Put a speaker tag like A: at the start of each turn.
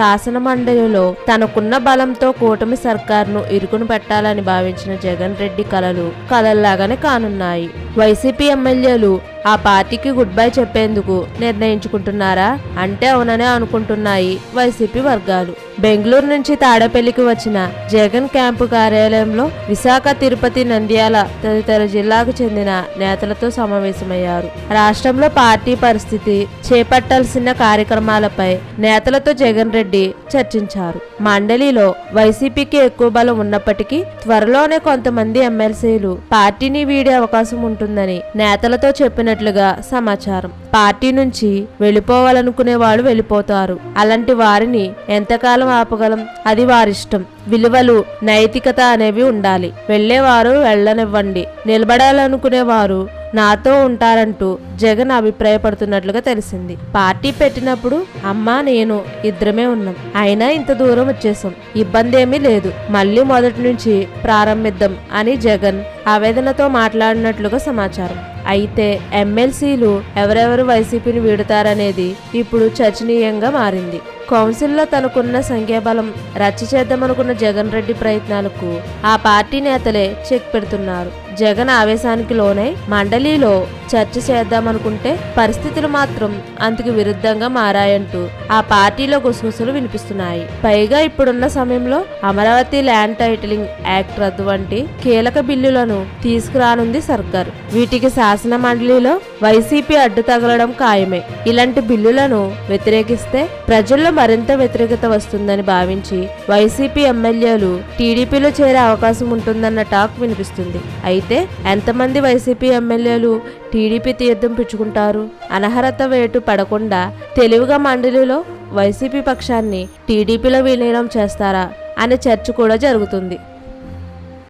A: శాసన మండలిలో తనకున్న బలంతో కూటమి సర్కార్ను ఇరుకును పెట్టాలని భావించిన జగన్ రెడ్డి కలల్లాగానే కానున్నాయి. వైసీపీ ఎమ్మెల్యేలు ఆ పార్టీకి గుడ్ బై చెప్పేందుకు నిర్ణయించుకుంటున్నారా అంటే అవుననే అనుకుంటున్నాయి వైసీపీ వర్గాలు. బెంగళూరు నుంచి తాడేపల్లికి వచ్చిన జగన్ క్యాంపు కార్యాలయంలో విశాఖ, తిరుపతి, నంద్యాల తదితర జిల్లాకు చెందిన నేతలతో సమావేశమయ్యారు. రాష్ట్రంలో పార్టీ పరిస్థితి, చేపట్టాల్సిన కార్యక్రమాలపై నేతలతో జగన్ రెడ్డి చర్చించారు. మండలిలో వైసీపీకి ఎక్కువ బలం ఉన్నప్పటికీ త్వరలోనే కొంతమంది ఎమ్మెల్సీలు పార్టీని వీడే అవకాశం ఉంటుందని నేతలతో చెప్పినట్లుగా సమాచారం. పార్టీ నుంచి వెళ్ళిపోవాలనుకునే వాళ్ళు వెళ్ళిపోతారు. అలాంటి వారిని ఎంతకాలం ఆపగలం? అది వారిష్టం. విలువలు, నైతికత అనేవి ఉండాలి. వెళ్లేవారు వెళ్ళనివ్వండి, నిలబడాలనుకునేవారు నాతో ఉంటారంటూ జగన్ అభిప్రాయపడుతున్నట్లుగా తెలిసింది. పార్టీ పెట్టినప్పుడు అమ్మా నేను ఇద్దరమే ఉన్నాం, అయినా ఇంత దూరం వచ్చేసాం, ఇబ్బంది ఏమీ లేదు, మళ్ళీ మొదటి నుంచి ప్రారంభిద్దాం అని జగన్ ఆవేదనతో మాట్లాడినట్లుగా సమాచారం. అయితే ఎమ్మెల్సీలు ఎవరెవరు వైసీపీని వీడుతారనేది ఇప్పుడు చర్చనీయంగా మారింది. కౌన్సిల్లో తనకున్న సంఖ్యాబలం రచ్చ చేద్దామనుకున్న జగన్ రెడ్డి ప్రయత్నాలకు ఆ పార్టీ నేతలే చెక్ పెడుతున్నారు. జగన్ ఆవేశానికి లోనై మండలిలో చర్చ చేద్దామనుకుంటే పరిస్థితులు మాత్రం అందుకు విరుద్ధంగా మారాయంటూ ఆ పార్టీలో గుసగుసలు వినిపిస్తున్నాయి. పైగా ఇప్పుడున్న సమయంలో అమరావతి ల్యాండ్ టైటిలింగ్ యాక్ట్ రద్దు వంటి కీలక బిల్లులను తీసుకురానుంది సర్కార్. వీటికి శాసన మండలిలో వైసీపీ అడ్డు తగలడం ఖాయమే. ఇలాంటి బిల్లులను వ్యతిరేకిస్తే ప్రజల్లో మరింత వ్యతిరేకత వస్తుందని భావించి వైసీపీ ఎమ్మెల్యేలు టీడీపీలో చేరే అవకాశం ఉంటుందన్న టాక్ వినిపిస్తుంది. అయితే ఎంతమంది వైసీపీ ఎమ్మెల్యేలు టీడీపీ తీర్థం పుచ్చుకుంటారు? అనర్హత వేటు పడకుండా తెలివిగా మండలిలో వైసీపీ పక్షాన్ని టీడీపీలో విలీనం చేస్తారా అనే చర్చ కూడా జరుగుతుంది.